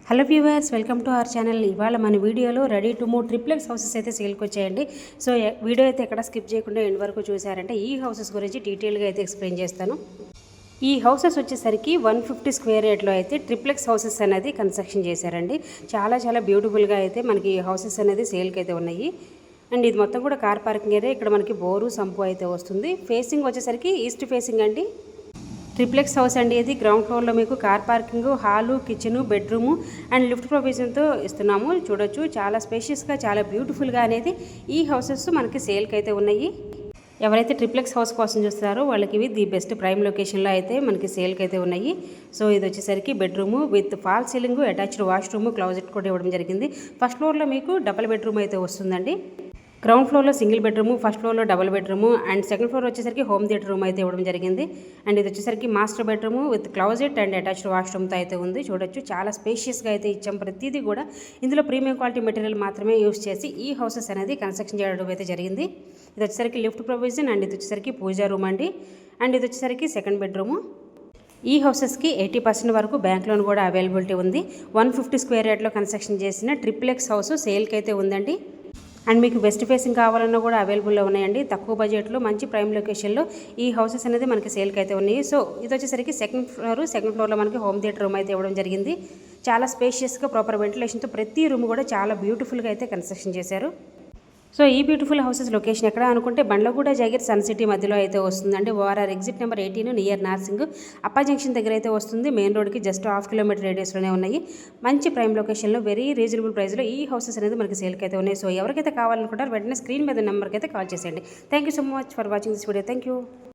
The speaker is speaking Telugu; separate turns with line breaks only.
Hello viewers, welcome to our channel. ఇవాళ మన వీడియోలో ready to move triplex houses అయితే సేల్కి వచ్చాయండి. సో వీడియో అయితే ఎక్కడ స్కిప్ చేయకుండా ఎండ్ వరకు చూసారంటే ఈ హౌసెస్ గురించి డీటెయిల్గా అయితే ఎక్స్ప్లెయిన్ చేస్తాను. ఈ హౌసెస్ వచ్చేసరికి 150 స్క్వేర్ యార్డ్లో అయితే ట్రిప్లెక్స్ హౌసెస్ అనేది కన్స్ట్రక్షన్ చేశారండి. చాలా బ్యూటిఫుల్గా అయితే మనకి ఈ హౌసెస్ అనేది సేల్కి అయితే ఉన్నాయి. అండ్ ఇది మొత్తం కూడా కార్ పార్కింగ్ ఏరియా. ఇక్కడ మనకి బోరు సంపు అయితే వస్తుంది. ఫేసింగ్ వచ్చేసరికి ఈస్ట్ ఫేసింగ్ అండి. ట్రిప్లెక్స్ హౌస్ అండి. ఇది గ్రౌండ్ ఫ్లోర్లో మీకు car parking, hall, kitchen, bedroom and lift ప్రొవిజన్తో ఇస్తున్నాము. చూడొచ్చు, చాలా స్పేషియస్గా, చాలా బ్యూటిఫుల్గా అనేది ఈ హౌసెస్ మనకి సేల్కి అయితే ఉన్నాయి. ఎవరైతే ట్రిప్లెక్స్ హౌస్ కోసం చూస్తున్నారో వాళ్ళకి ఇవి ది బెస్ట్ ప్రైమ్ లొకేషన్లో అయితే మనకి సేల్కి అయితే ఉన్నాయి. సో ఇది వచ్చేసరికి bedroom with fall ceiling, attached washroom, closet కూడా ఇవ్వడం జరిగింది. ఫస్ట్ ఫ్లోర్లో మీకు డబుల్ బెడ్రూమ్ అయితే వస్తుందండి. గ్రౌండ్ ఫ్లోర్లో సింగిల్ బెడ్రూమ్, ఫస్ట్ ఫ్లోర్లో double bedroom and second floor వచ్చేసరికి హోమ్ థియేటర్ రూమ్ అయితే ఇవ్వడం జరిగింది. అండ్ ఇది వచ్చేసరికి master bedroom with closet and attached వాష్రూమ్తో అయితే ఉంది. చూడొచ్చు, చాలా స్పేషియస్గా అయితే ఇచ్చాం. ప్రతిదీ కూడా ఇందులో ప్రీమియం క్వాలిటీ మెటీరియల్ మాత్రమే యూస్ చేసి ఈ హౌసెస్ అనేది కన్స్ట్రక్షన్ చేయడం అయితే జరిగింది. ఇది వచ్చేసరికి లిఫ్ట్ ప్రొవిజన్ అండ్ ఇది వచ్చేసరికి పూజా రూమ్ అండి. అండ్ ఇది వచ్చేసరికి సెకండ్ బెడ్రూము. ఈ హౌసెస్కి 80% వరకు బ్యాంక్ లోన్ కూడా అవైలబిలిటీ ఉంది. 150 స్క్వేర్ యార్డ్లో కన్స్ట్రక్షన్ చేసిన ట్రిప్లెక్స్ హౌస్ సేల్కి అయితే ఉందండి. అండ్ మీకు వెస్ట్ ఫేసింగ్ కావాలన్నా కూడా అవైలబుల్లో ఉన్నాయండి. తక్కువ బడ్జెట్లో మంచి ప్రైమ్ లొకేషన్లో ఈ హౌసెస్ అనేది మనకి సేల్కి అయితే ఉన్నాయి. సో ఇది వచ్చేసరికి సెకండ్ ఫ్లోర్లో మనకి హోమ్ థియేటర్ రూమ్ అయితే ఇవ్వడం జరిగింది. చాలా స్పేషియస్గా ప్రాపర్ వెంటిలేషన్తో ప్రతి రూమ్ కూడా చాలా బ్యూటిఫుల్గా అయితే కన్స్ట్రక్షన్ చేశారు. సో ఈ బ్యూటిఫుల్ హౌసెస్ లొకేషన్ ఎక్కడ అనుకుంటే బండ్లగూడ జాగిర్ సన్ సిటీ మధ్యలో అయితే వస్తుందండి. ORR exit number 18 near Narsing Appa junction దగ్గర అయితే వస్తుంది. మెయిన్ రోడ్కి జస్ట్ హాఫ్ కిలోమీటర్ రేడియస్లోనే ఉన్నాయి. మంచి ప్రైమ్ లొకేషన్లో వెరీ రీజనబుల్ ప్రైస్లో ఈ హౌసెస్ అనేది మనకి సేల్కి అయితే ఉన్నాయి. సో ఎవరికైతే కావాలనుకుంటారో వెంటనే స్క్రీన్ మీద నెంబర్కి అయితే కాల్ చేసేయండి. Thank you so much for watching this video. Thank you.